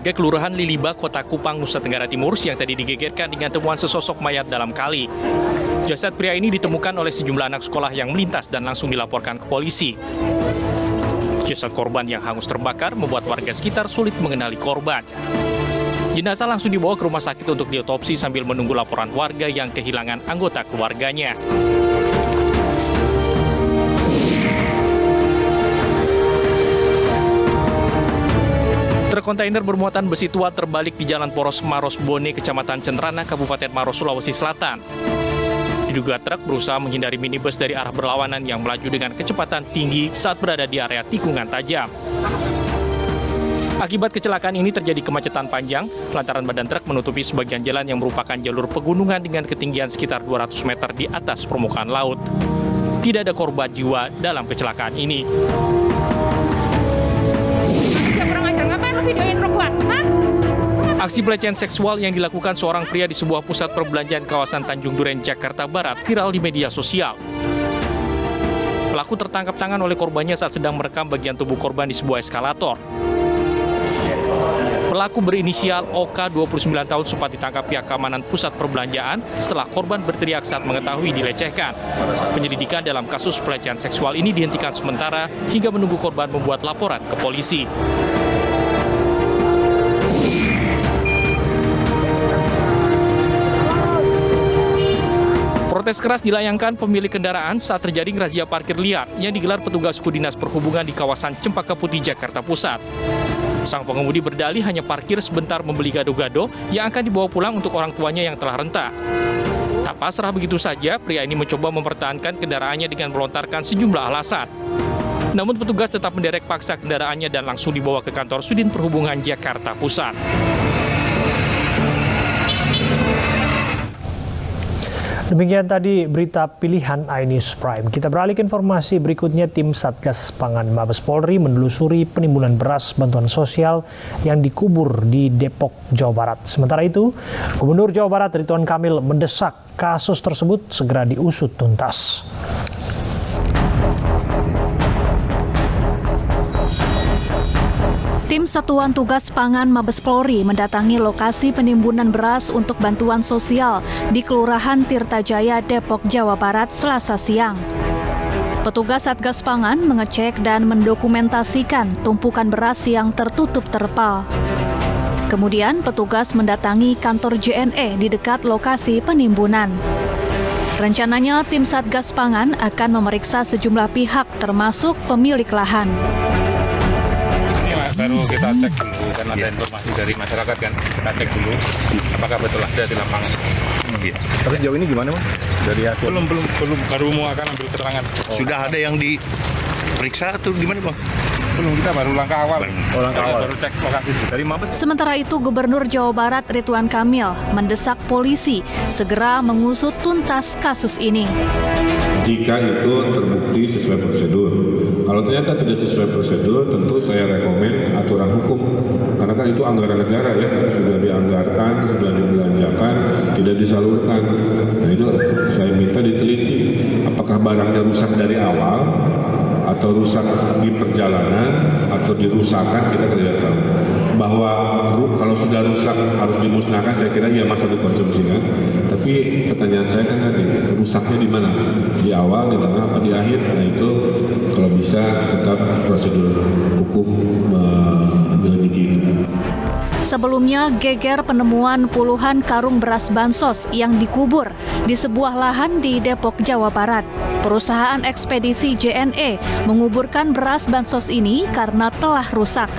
Warga Kelurahan Liliba, Kota Kupang, Nusa Tenggara Timur siang tadi digegerkan dengan temuan sesosok mayat dalam kali. Jasad pria ini ditemukan oleh sejumlah anak sekolah yang melintas dan langsung dilaporkan ke polisi. Jasad korban yang hangus terbakar membuat warga sekitar sulit mengenali korban. Jenazah langsung dibawa ke rumah sakit untuk diotopsi sambil menunggu laporan warga yang kehilangan anggota keluarganya. Truk kontainer bermuatan besi tua terbalik di Jalan Poros Maros Bone, Kecamatan Cenrana, Kabupaten Maros, Sulawesi Selatan. Diduga truk berusaha menghindari minibus dari arah berlawanan yang melaju dengan kecepatan tinggi saat berada di area tikungan tajam. Akibat kecelakaan ini terjadi kemacetan panjang lantaran badan truk menutupi sebagian jalan yang merupakan jalur pegunungan dengan ketinggian sekitar 200 meter di atas permukaan laut. Tidak ada korban jiwa dalam kecelakaan ini. Aksi pelecehan seksual yang dilakukan seorang pria di sebuah pusat perbelanjaan kawasan Tanjung Duren, Jakarta Barat viral di media sosial. Pelaku tertangkap tangan oleh korbannya saat sedang merekam bagian tubuh korban di sebuah eskalator. Pelaku berinisial OK, 29 tahun, sempat ditangkap pihak keamanan pusat perbelanjaan setelah korban berteriak saat mengetahui dilecehkan. Penyelidikan dalam kasus pelecehan seksual ini dihentikan sementara hingga menunggu korban membuat laporan ke polisi. Protes keras dilayangkan pemilik kendaraan saat terjadi razia parkir liar yang digelar petugas suku dinas perhubungan di kawasan Cempaka Putih, Jakarta Pusat. Sang pengemudi berdalih hanya parkir sebentar membeli gado-gado yang akan dibawa pulang untuk orang tuanya yang telah renta. Tak pasrah begitu saja, pria ini mencoba mempertahankan kendaraannya dengan melontarkan sejumlah alasan. Namun petugas tetap menderek paksa kendaraannya dan langsung dibawa ke kantor Sudin Perhubungan Jakarta Pusat. Demikian tadi berita pilihan iNews Prime. Kita beralih ke informasi berikutnya. Tim Satgas Pangan Mabes Polri menelusuri penimbunan beras bantuan sosial yang dikubur di Depok, Jawa Barat. Sementara itu, Gubernur Jawa Barat Ridwan Kamil mendesak kasus tersebut segera diusut tuntas. Tim Satuan Tugas Pangan Mabes Polri mendatangi lokasi penimbunan beras untuk bantuan sosial di Kelurahan Tirtajaya, Depok, Jawa Barat, Selasa siang. Petugas Satgas Pangan mengecek dan mendokumentasikan tumpukan beras yang tertutup terpal. Kemudian petugas mendatangi kantor JNE di dekat lokasi penimbunan. Rencananya tim Satgas Pangan akan memeriksa sejumlah pihak termasuk pemilik lahan. Baru kita cek dulu karena ada informasi dari masyarakat kan, kita cek dulu apakah betul ada di lapangan. Tapi sejauh ini gimana, Mas? Dari hasil? Belum, baru mau akan ambil keterangan. Sudah ada yang diperiksa atau gimana, Bang? Belum, kita baru langkah awal. Langkah awal. Baru cek lokasi dari Mabes. Sementara itu, Gubernur Jawa Barat Ridwan Kamil mendesak polisi segera mengusut tuntas kasus ini. Jika itu terbukti sesuai prosedur. Kalau ternyata tidak sesuai prosedur, tentu saya rekomen aturan hukum. Karena kan itu anggaran negara ya, sudah dianggarkan, sudah dibelanjakan, tidak disalurkan. Nah itu saya minta diteliti, apakah barangnya rusak dari awal, atau rusak di perjalanan, atau dirusakkan, kita tidak tahu. Bahwa kalau sudah rusak harus dimusnahkan, saya kira ya masa dikonsumsikan. Tapi pertanyaan saya kan tadi, rusaknya di mana? Di awal, di tengah, apa di akhir? Nah itu kalau bisa tetap prosedur hukum menyelidiki. Sebelumnya, geger penemuan puluhan karung beras bansos yang dikubur di sebuah lahan di Depok, Jawa Barat. Perusahaan ekspedisi JNE menguburkan beras bansos ini karena telah rusak.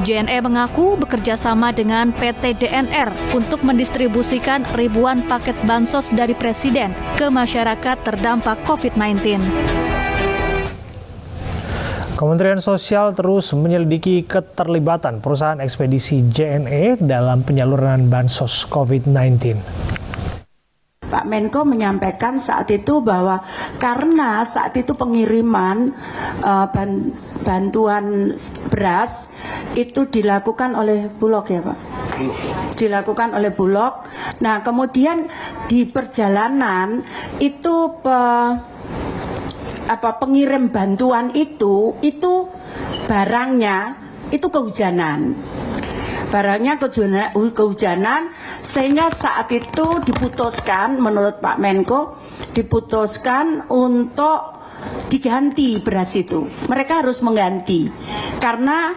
JNE mengaku bekerja sama dengan PT DNR untuk mendistribusikan ribuan paket bansos dari Presiden ke masyarakat terdampak COVID-19. Kementerian Sosial terus menyelidiki keterlibatan perusahaan ekspedisi JNE dalam penyaluran bansos COVID-19. Pak Menko menyampaikan saat itu bahwa karena saat itu pengiriman bantuan beras itu dilakukan oleh Bulog ya Pak? Dilakukan oleh Bulog. Nah kemudian di perjalanan itu pengirim bantuan itu barangnya itu kehujanan. barangnya kehujanan, sehingga saat itu diputuskan, menurut Pak Menko, diputuskan untuk diganti beras itu. Mereka harus mengganti karena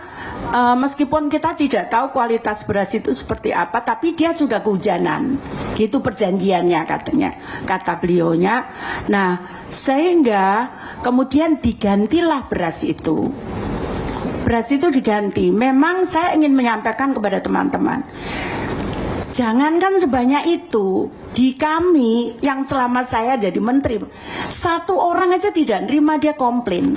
meskipun kita tidak tahu kualitas beras itu seperti apa, tapi dia sudah kehujanan. Gitu perjanjiannya katanya, kata beliaunya. Nah, sehingga kemudian digantilah beras itu. Beras itu diganti. Memang saya ingin menyampaikan kepada teman-teman, jangankan sebanyak itu, di kami yang selama saya jadi menteri, satu orang aja tidak nerima, dia komplain.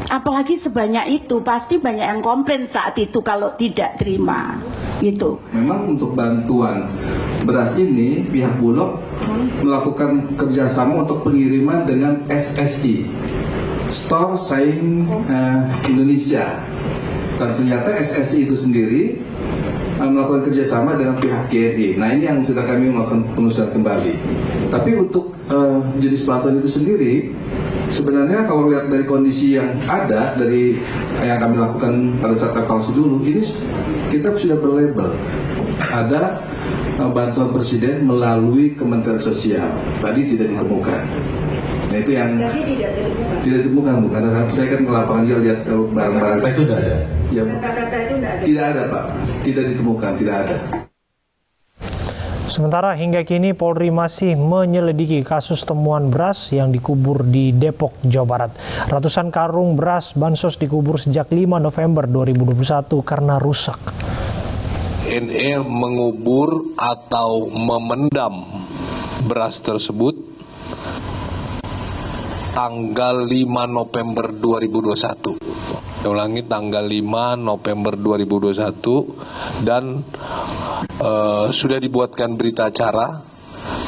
Apalagi sebanyak itu, pasti banyak yang komplain saat itu kalau tidak terima. Gitu. Memang untuk bantuan beras ini, pihak Bulog melakukan kerjasama untuk pengiriman dengan SSI, Store Saing Indonesia. Dan ternyata SSI itu sendiri melakukan kerjasama dengan pihak JNE. Nah, ini yang sudah kami melakukan penelusuran kembali. Tapi untuk jenis bantuan itu sendiri, sebenarnya kalau lihat dari kondisi yang ada, dari yang kami lakukan pada saat evaluasi dulu, ini kita sudah berlabel. Ada bantuan presiden melalui Kementerian Sosial. Tadi tidak ditemukan. Nah, itu yang tidak ditemukan, Bu. Karena saya kan ke lapangan juga lihat barang-barang. Itu sudah ada? Ya, tidak ada, Pak. Tidak ditemukan, tidak ada. Sementara hingga kini Polri masih menyelidiki kasus temuan beras yang dikubur di Depok, Jawa Barat. Ratusan karung beras bansos dikubur sejak 5 November 2021 karena rusak. NE mengubur atau memendam beras tersebut tanggal 5 November 2021. Saya ulangi, tanggal 5 November 2021, dan sudah dibuatkan berita acara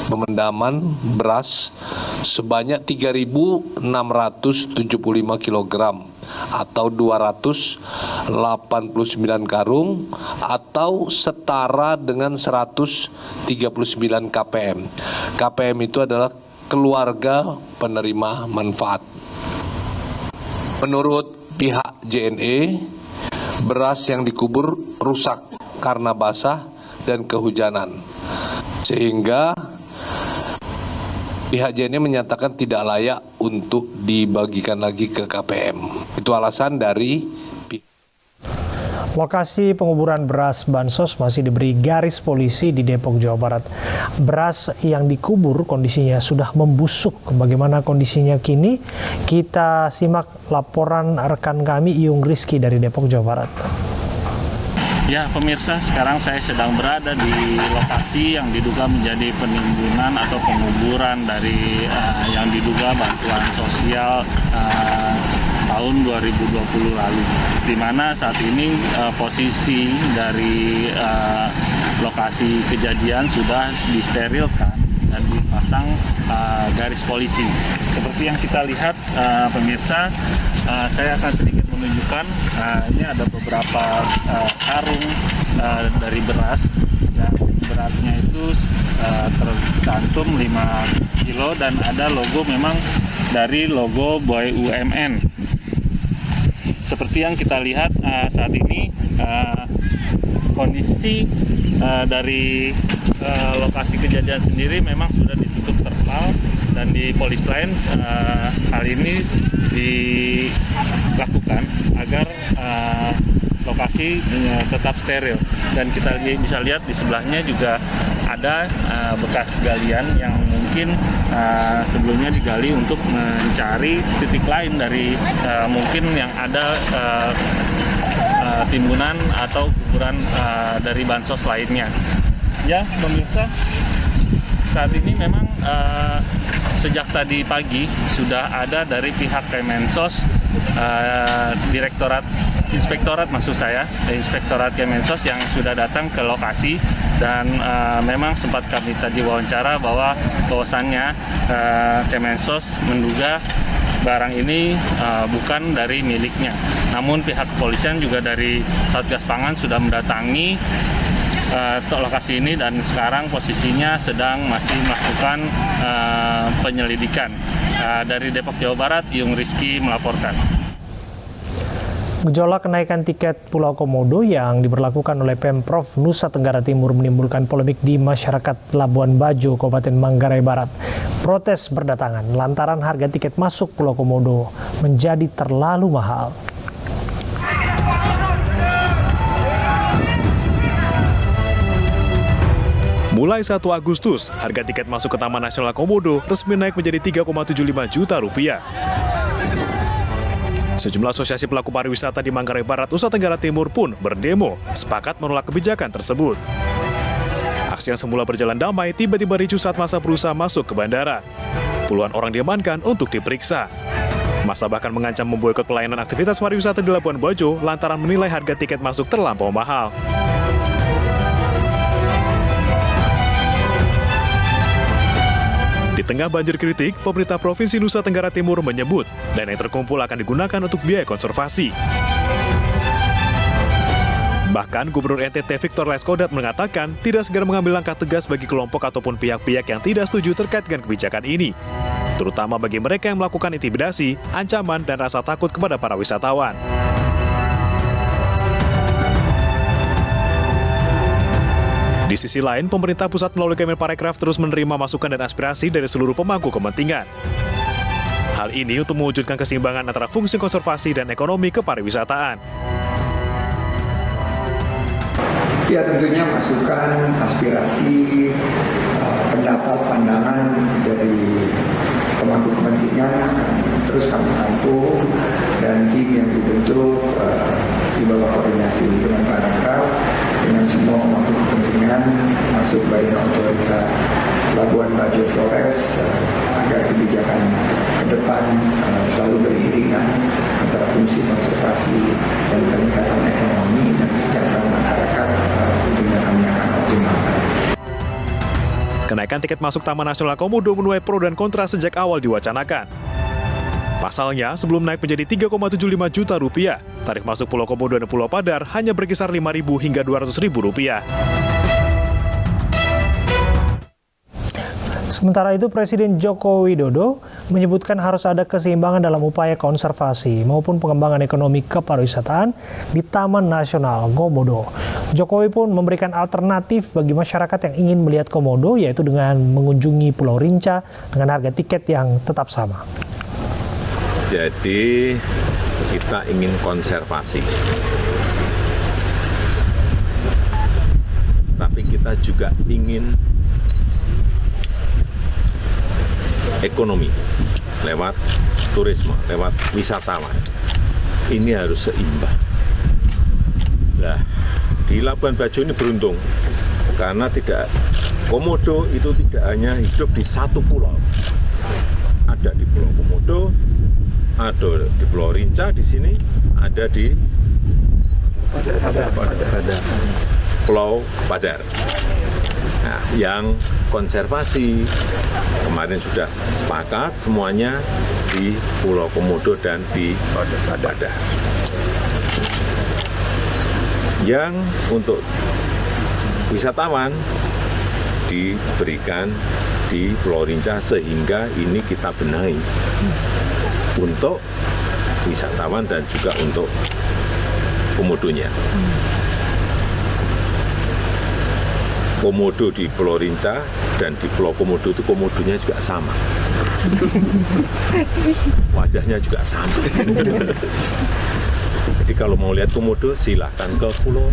pemendaman beras sebanyak 3.675 kg atau 289 karung atau setara dengan 139 KPM. KPM itu adalah keluarga penerima manfaat. Menurut pihak JNE, beras yang dikubur rusak karena basah dan kehujanan, sehingga pihak JNE menyatakan tidak layak untuk dibagikan lagi ke KPM. Itu alasan dari Lokasi penguburan beras bansos masih diberi garis polisi di Depok, Jawa Barat. Beras yang dikubur kondisinya sudah membusuk. Bagaimana kondisinya kini? Kita simak laporan rekan kami Iyung Rizky dari Depok, Jawa Barat. Ya pemirsa, sekarang saya sedang berada di lokasi yang diduga menjadi penimbunan atau penguburan dari yang diduga bantuan sosial tahun 2020 lalu, di mana saat ini posisi dari lokasi kejadian sudah disterilkan dan dipasang garis polisi. Seperti yang kita lihat, pemirsa, saya akan sedikit menunjukkan, ini ada beberapa karung dari beras, yang beratnya itu tercantum 5 kilo dan ada logo, memang dari logo BUMN. Seperti yang kita lihat saat ini, kondisi dari lokasi kejadian sendiri memang sudah ditutup terpal, dan di Polisline hal ini dilakukan agar lokasi tetap steril. Dan kita bisa lihat di sebelahnya juga ada bekas galian yang mungkin sebelumnya digali untuk mencari titik lain dari mungkin yang ada timbunan atau kuburan dari bansos lainnya. Ya pemirsa, saat ini memang sejak tadi pagi sudah ada dari pihak Kemensos, Inspektorat Kemensos yang sudah datang ke lokasi, dan memang sempat kami tadi wawancara bahwa bahwasannya Kemensos menduga barang ini bukan dari miliknya. Namun pihak kepolisian juga dari Satgas Pangan sudah mendatangi lokasi ini, dan sekarang posisinya sedang masih melakukan penyelidikan. Dari Depok, Jawa Barat, Iyung Rizky melaporkan. Gejolak kenaikan tiket Pulau Komodo yang diberlakukan oleh Pemprov Nusa Tenggara Timur menimbulkan polemik di masyarakat Labuan Bajo, Kabupaten Manggarai Barat. Protes berdatangan lantaran harga tiket masuk Pulau Komodo menjadi terlalu mahal. Mulai 1 Agustus, harga tiket masuk ke Taman Nasional Komodo resmi naik menjadi Rp3,75 juta. Sejumlah asosiasi pelaku pariwisata di Manggarai Barat, Nusa Tenggara Timur pun berdemo, sepakat menolak kebijakan tersebut. Aksi yang semula berjalan damai tiba-tiba ricuh saat massa berusaha masuk ke bandara. Puluhan orang diamankan untuk diperiksa. Massa bahkan mengancam memboikot pelayanan aktivitas pariwisata di Labuan Bajo lantaran menilai harga tiket masuk terlampau mahal. Di tengah banjir kritik, pemerintah Provinsi Nusa Tenggara Timur menyebut dana yang terkumpul akan digunakan untuk biaya konservasi. Bahkan Gubernur NTT Victor Laiskodat mengatakan tidak segera mengambil langkah tegas bagi kelompok ataupun pihak-pihak yang tidak setuju terkait dengan kebijakan ini, terutama bagi mereka yang melakukan intimidasi, ancaman, dan rasa takut kepada para wisatawan. Di sisi lain, pemerintah pusat melalui Kemenparekraf terus menerima masukan dan aspirasi dari seluruh pemangku kepentingan. Hal ini untuk mewujudkan keseimbangan antara fungsi konservasi dan ekonomi kepariwisataan. Ya tentunya masukan, aspirasi, pendapat, pandangan dari pemangku kepentingan akan terus kami tampung dan tim yang dibentuk di bawah koordinasi Kemenparekraf dengan semua pemangku kepentingan masuk Badan Otorita Labuan Bajo Flores agar kebijakan ke depan selalu beriringan antara fungsi konservasi dan peningkatan ekonomi dan kesejahteraan masyarakat tentunya kami akan optimalkan. Kenaikan tiket masuk Taman Nasional Komodo menuai pro dan kontra sejak awal diwacanakan. Pasalnya, sebelum naik menjadi Rp3,75 juta, tarif masuk Pulau Komodo dan Pulau Padar hanya berkisar Rp5.000 hingga Rp200.000. Sementara itu, Presiden Joko Widodo menyebutkan harus ada keseimbangan dalam upaya konservasi maupun pengembangan ekonomi kepariwisataan di Taman Nasional Komodo. Jokowi pun memberikan alternatif bagi masyarakat yang ingin melihat Komodo, yaitu dengan mengunjungi Pulau Rinca dengan harga tiket yang tetap sama. Jadi kita ingin konservasi, tapi kita juga ingin ekonomi lewat turisme, lewat wisatawan. Ini harus seimbang. Nah, di Labuan Bajo ini beruntung karena Komodo itu tidak hanya hidup di satu pulau. Ada di Pulau Komodo, ada di Pulau Rinca, di sini ada di Pulau Padar. Nah, yang konservasi kemarin sudah sepakat semuanya di Pulau Komodo dan di Padar. Yang untuk wisatawan diberikan di Pulau Rinca sehingga ini kita benahi untuk wisatawan dan juga untuk komodonya. Komodo di Pulau Rinca dan di Pulau Komodo itu komodonya juga sama. Wajahnya juga sama. Jadi kalau mau lihat komodo silahkan ke Pulau